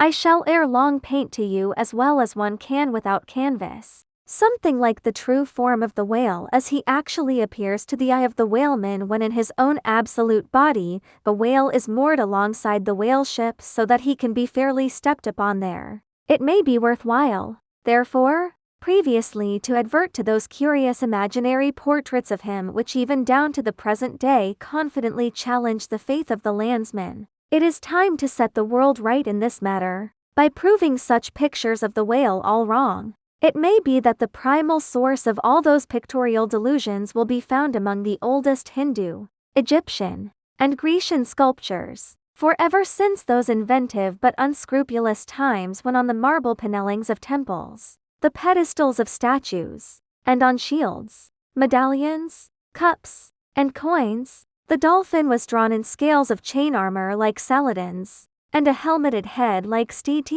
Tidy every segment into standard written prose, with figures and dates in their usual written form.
I shall ere long paint to you as well as one can without canvas, something like the true form of the whale as he actually appears to the eye of the whaleman when in his own absolute body, the whale is moored alongside the whale ship so that he can be fairly stepped upon there. It may be worthwhile, therefore, previously to advert to those curious imaginary portraits of him which even down to the present day confidently challenge the faith of the landsman. It is time to set the world right in this matter, by proving such pictures of the whale all wrong. It may be that the primal source of all those pictorial delusions will be found among the oldest Hindu, Egyptian, and Grecian sculptures, for ever since those inventive but unscrupulous times when on the marble panellings of temples, the pedestals of statues, and on shields, medallions, cups, and coins, the dolphin was drawn in scales of chain armor like Saladin's, and a helmeted head like St.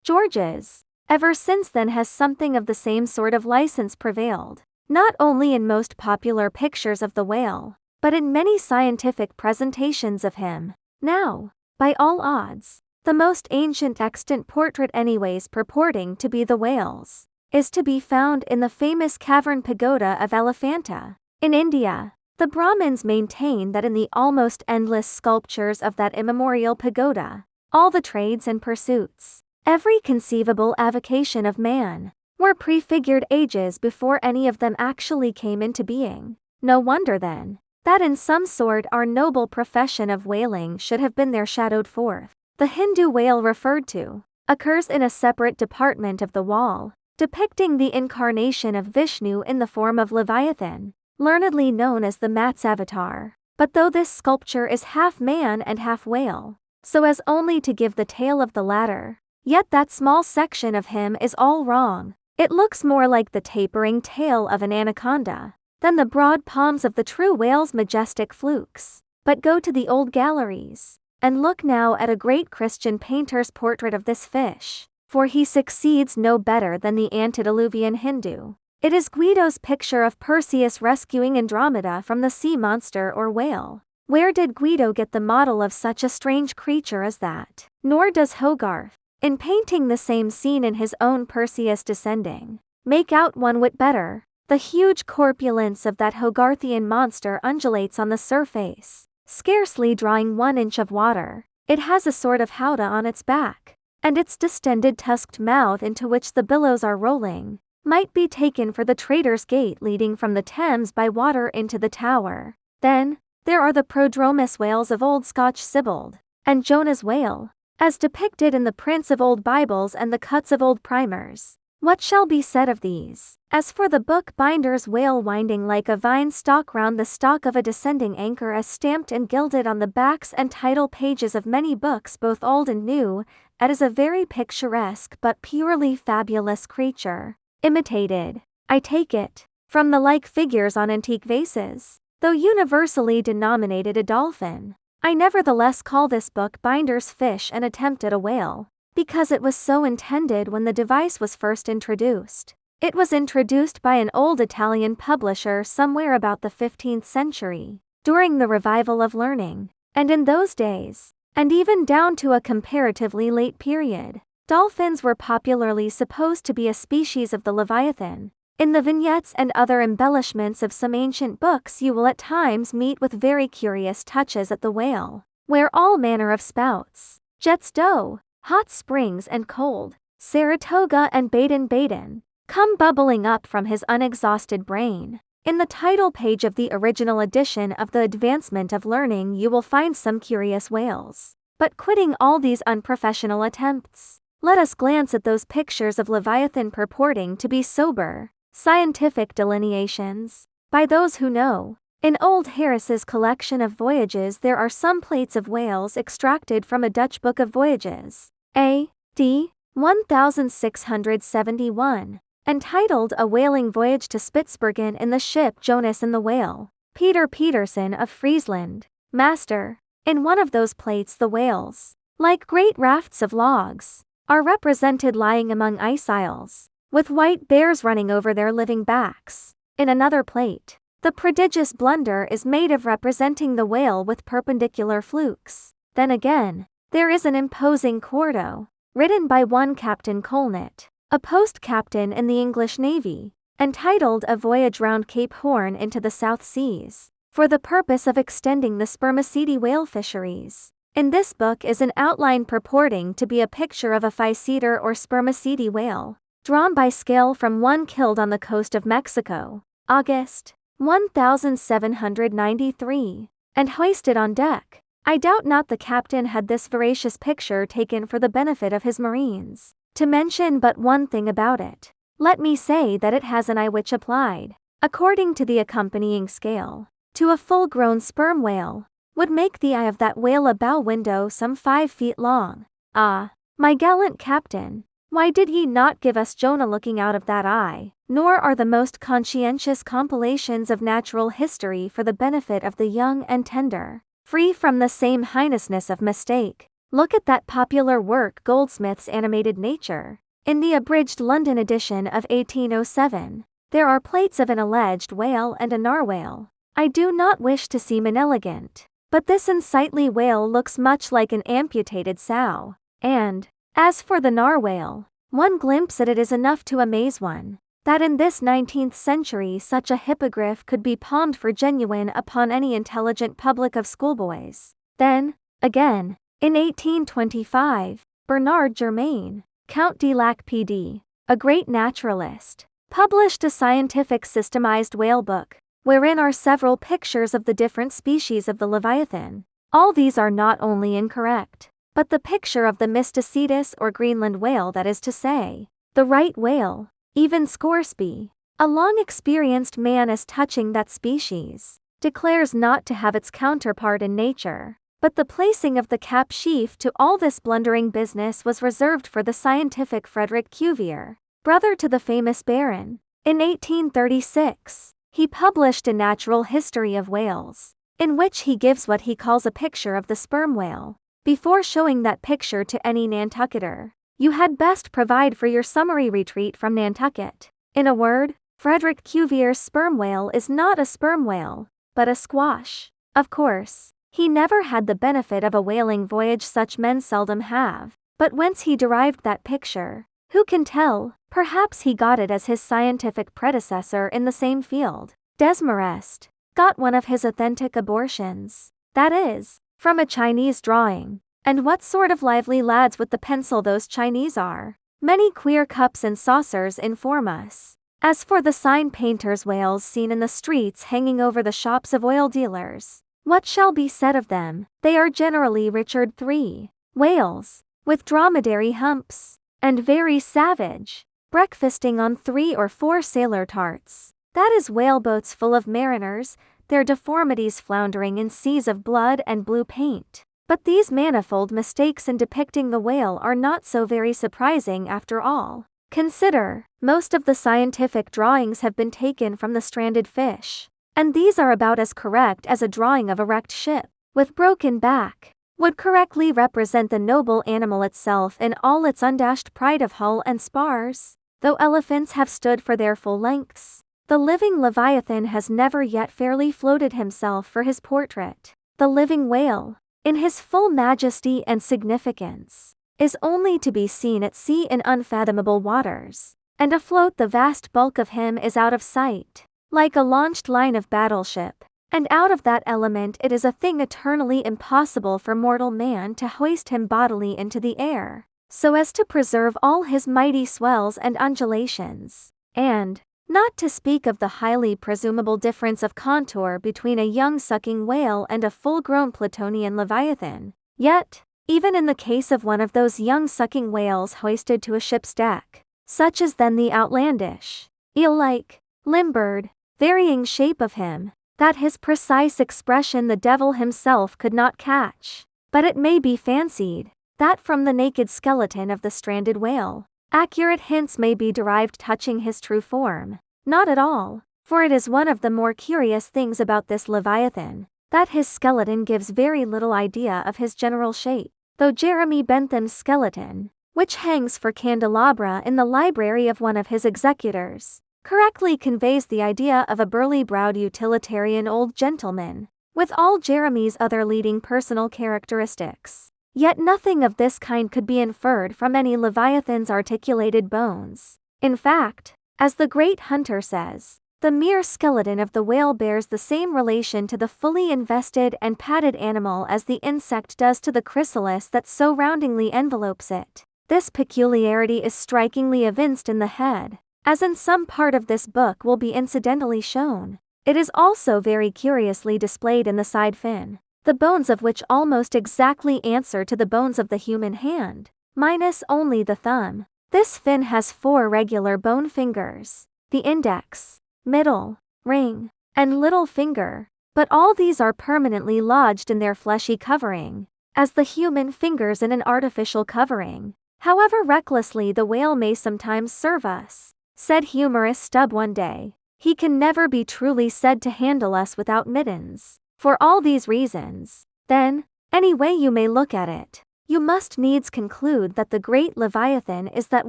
George's. Ever since then has something of the same sort of license prevailed, not only in most popular pictures of the whale, but in many scientific presentations of him. Now, by all odds, the most ancient extant portrait anyways purporting to be the whale's, is to be found in the famous cavern pagoda of Elephanta, in India. The Brahmins maintain that in the almost endless sculptures of that immemorial pagoda, all the trades and pursuits, every conceivable avocation of man, were prefigured ages before any of them actually came into being. No wonder then, that in some sort our noble profession of whaling should have been there shadowed forth. The Hindu whale referred to occurs in a separate department of the wall, depicting the incarnation of Vishnu in the form of Leviathan, learnedly known as the Matsavatar. But though this sculpture is half man and half whale, so as only to give the tail of the latter, yet that small section of him is all wrong. It looks more like the tapering tail of an anaconda than the broad palms of the true whale's majestic flukes. But go to the old galleries, and look now at a great Christian painter's portrait of this fish, for he succeeds no better than the antediluvian Hindu. It is Guido's picture of Perseus rescuing Andromeda from the sea monster or whale. Where did Guido get the model of such a strange creature as that? Nor does Hogarth, in painting the same scene in his own Perseus Descending, make out one whit better. The huge corpulence of that Hogarthian monster undulates on the surface, scarcely drawing 1 inch of water. It has a sort of howdah on its back, and its distended tusked mouth into which the billows are rolling, might be taken for the Traitor's Gate leading from the Thames by water into the Tower. Then, there are the prodromus whales of old Scotch Sibbald, and Jonah's whale, as depicted in the prints of old Bibles and the cuts of old primers. What shall be said of these? As for the bookbinder's whale winding like a vine stalk round the stalk of a descending anchor as stamped and gilded on the backs and title pages of many books both old and new, it is a very picturesque but purely fabulous creature, imitated, I take it, from the like figures on antique vases. Though universally denominated a dolphin, I nevertheless call this bookbinder's fish an attempt at a whale, because it was so intended when the device was first introduced. It was introduced by an old Italian publisher somewhere about the 15th century, during the revival of learning, and in those days, and even down to a comparatively late period, dolphins were popularly supposed to be a species of the Leviathan. In the vignettes and other embellishments of some ancient books you will at times meet with very curious touches at the whale, where all manner of spouts, jets d'eau, hot springs and cold, Saratoga and Baden-Baden, come bubbling up from his unexhausted brain. In the title page of the original edition of The Advancement of Learning you will find some curious whales. But quitting all these unprofessional attempts, let us glance at those pictures of Leviathan purporting to be sober, scientific delineations, by those who know. In old Harris's collection of voyages there are some plates of whales extracted from a Dutch book of voyages, A.D. 1671, entitled A Whaling Voyage to Spitzbergen in the ship Jonas and the Whale, Peter Peterson of Friesland, master. In one of those plates the whales, like great rafts of logs, are represented lying among ice isles, with white bears running over their living backs. In another plate, the prodigious blunder is made of representing the whale with perpendicular flukes. Then again, there is an imposing quarto, written by one Captain Colnett, a post-captain in the English Navy, entitled A Voyage Round Cape Horn into the South Seas, for the purpose of extending the spermaceti whale fisheries. In this book is an outline purporting to be a picture of a physeter or spermaceti whale, drawn by scale from one killed on the coast of Mexico, August 1793, and hoisted on deck. I doubt not the captain had this veracious picture taken for the benefit of his marines. To mention but one thing about it, let me say that it has an eye which applied, according to the accompanying scale, to a full-grown sperm whale, would make the eye of that whale a bow window some 5 feet long. Ah, my gallant captain, why did ye not give us Jonah looking out of that eye? Nor are the most conscientious compilations of natural history for the benefit of the young and tender, free from the same heinousness of mistake. Look at that popular work Goldsmith's Animated Nature. In the abridged London edition of 1807, there are plates of an alleged whale and a narwhale. I do not wish to seem inelegant, but this unsightly whale looks much like an amputated sow, and, as for the narwhale, one glimpse at it is enough to amaze one, that in this 19th century such a hippogriff could be palmed for genuine upon any intelligent public of schoolboys. Then, again, in 1825, Bernard Germain, Count de Lac PD, a great naturalist, published a scientific systemized whale book, wherein are several pictures of the different species of the Leviathan. All these are not only incorrect, but the picture of the Mysticetus or Greenland whale, that is to say, the right whale, even Scoresby, a long-experienced man as touching that species, declares not to have its counterpart in nature. But the placing of the cap sheaf to all this blundering business was reserved for the scientific Frederick Cuvier, brother to the famous Baron. In 1836, he published a natural history of whales, in which he gives what he calls a picture of the sperm whale. Before showing that picture to any Nantucketer, you had best provide for your summary retreat from Nantucket. In a word, Frederick Cuvier's sperm whale is not a sperm whale, but a squash. Of course, he never had the benefit of a whaling voyage, such men seldom have, but whence he derived that picture, who can tell? Perhaps he got it as his scientific predecessor in the same field, Desmarest, got one of his authentic abortions, that is, from a Chinese drawing. And what sort of lively lads with the pencil those Chinese are! Many queer cups and saucers inform us. As for the sign painters' whales seen in the streets hanging over the shops of oil dealers, what shall be said of them? They are generally Richard III whales, with dromedary humps, and very savage, breakfasting on 3 or 4 sailor tarts. That is, whaleboats full of mariners, their deformities floundering in seas of blood and blue paint. But these manifold mistakes in depicting the whale are not so very surprising after all. Consider, most of the scientific drawings have been taken from the stranded fish, and these are about as correct as a drawing of a wrecked ship, with broken back, would correctly represent the noble animal itself in all its undashed pride of hull and spars. Though elephants have stood for their full lengths, the living Leviathan has never yet fairly floated himself for his portrait. The living whale, in his full majesty and significance, is only to be seen at sea in unfathomable waters, and afloat the vast bulk of him is out of sight, like a launched line of battleship, and out of that element it is a thing eternally impossible for mortal man to hoist him bodily into the air, so as to preserve all his mighty swells and undulations, and, not to speak of the highly presumable difference of contour between a young sucking whale and a full-grown Platonian Leviathan, yet, even in the case of one of those young sucking whales hoisted to a ship's deck, such as then the outlandish, eel-like, limbered, varying shape of him, that his precise expression the devil himself could not catch, but it may be fancied, that from the naked skeleton of the stranded whale, accurate hints may be derived touching his true form. Not at all, for it is one of the more curious things about this Leviathan, that his skeleton gives very little idea of his general shape, though Jeremy Bentham's skeleton, which hangs for candelabra in the library of one of his executors, correctly conveys the idea of a burly-browed utilitarian old gentleman, with all Jeremy's other leading personal characteristics. Yet nothing of this kind could be inferred from any leviathan's articulated bones. In fact, as the great hunter says, the mere skeleton of the whale bears the same relation to the fully invested and padded animal as the insect does to the chrysalis that so roundingly envelopes it. This peculiarity is strikingly evinced in the head, as in some part of this book will be incidentally shown. It is also very curiously displayed in the side fin, the bones of which almost exactly answer to the bones of the human hand, minus only the thumb. This fin has 4 regular bone fingers, the index, middle, ring, and little finger, but all these are permanently lodged in their fleshy covering, as the human fingers in an artificial covering. However recklessly the whale may sometimes serve us, said humorous Stubb one day, he can never be truly said to handle us without mittens. For all these reasons, then, any way you may look at it, you must needs conclude that the great Leviathan is that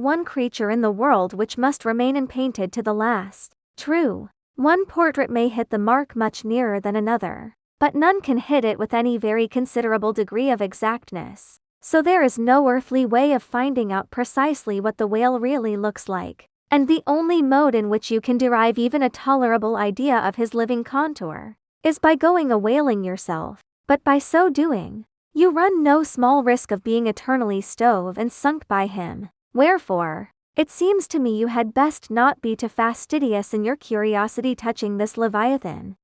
one creature in the world which must remain unpainted to the last. True, one portrait may hit the mark much nearer than another, but none can hit it with any very considerable degree of exactness. So there is no earthly way of finding out precisely what the whale really looks like, and the only mode in which you can derive even a tolerable idea of his living contour is by going a-whaling yourself, but by so doing, you run no small risk of being eternally stove and sunk by him. Wherefore, it seems to me you had best not be too fastidious in your curiosity touching this Leviathan.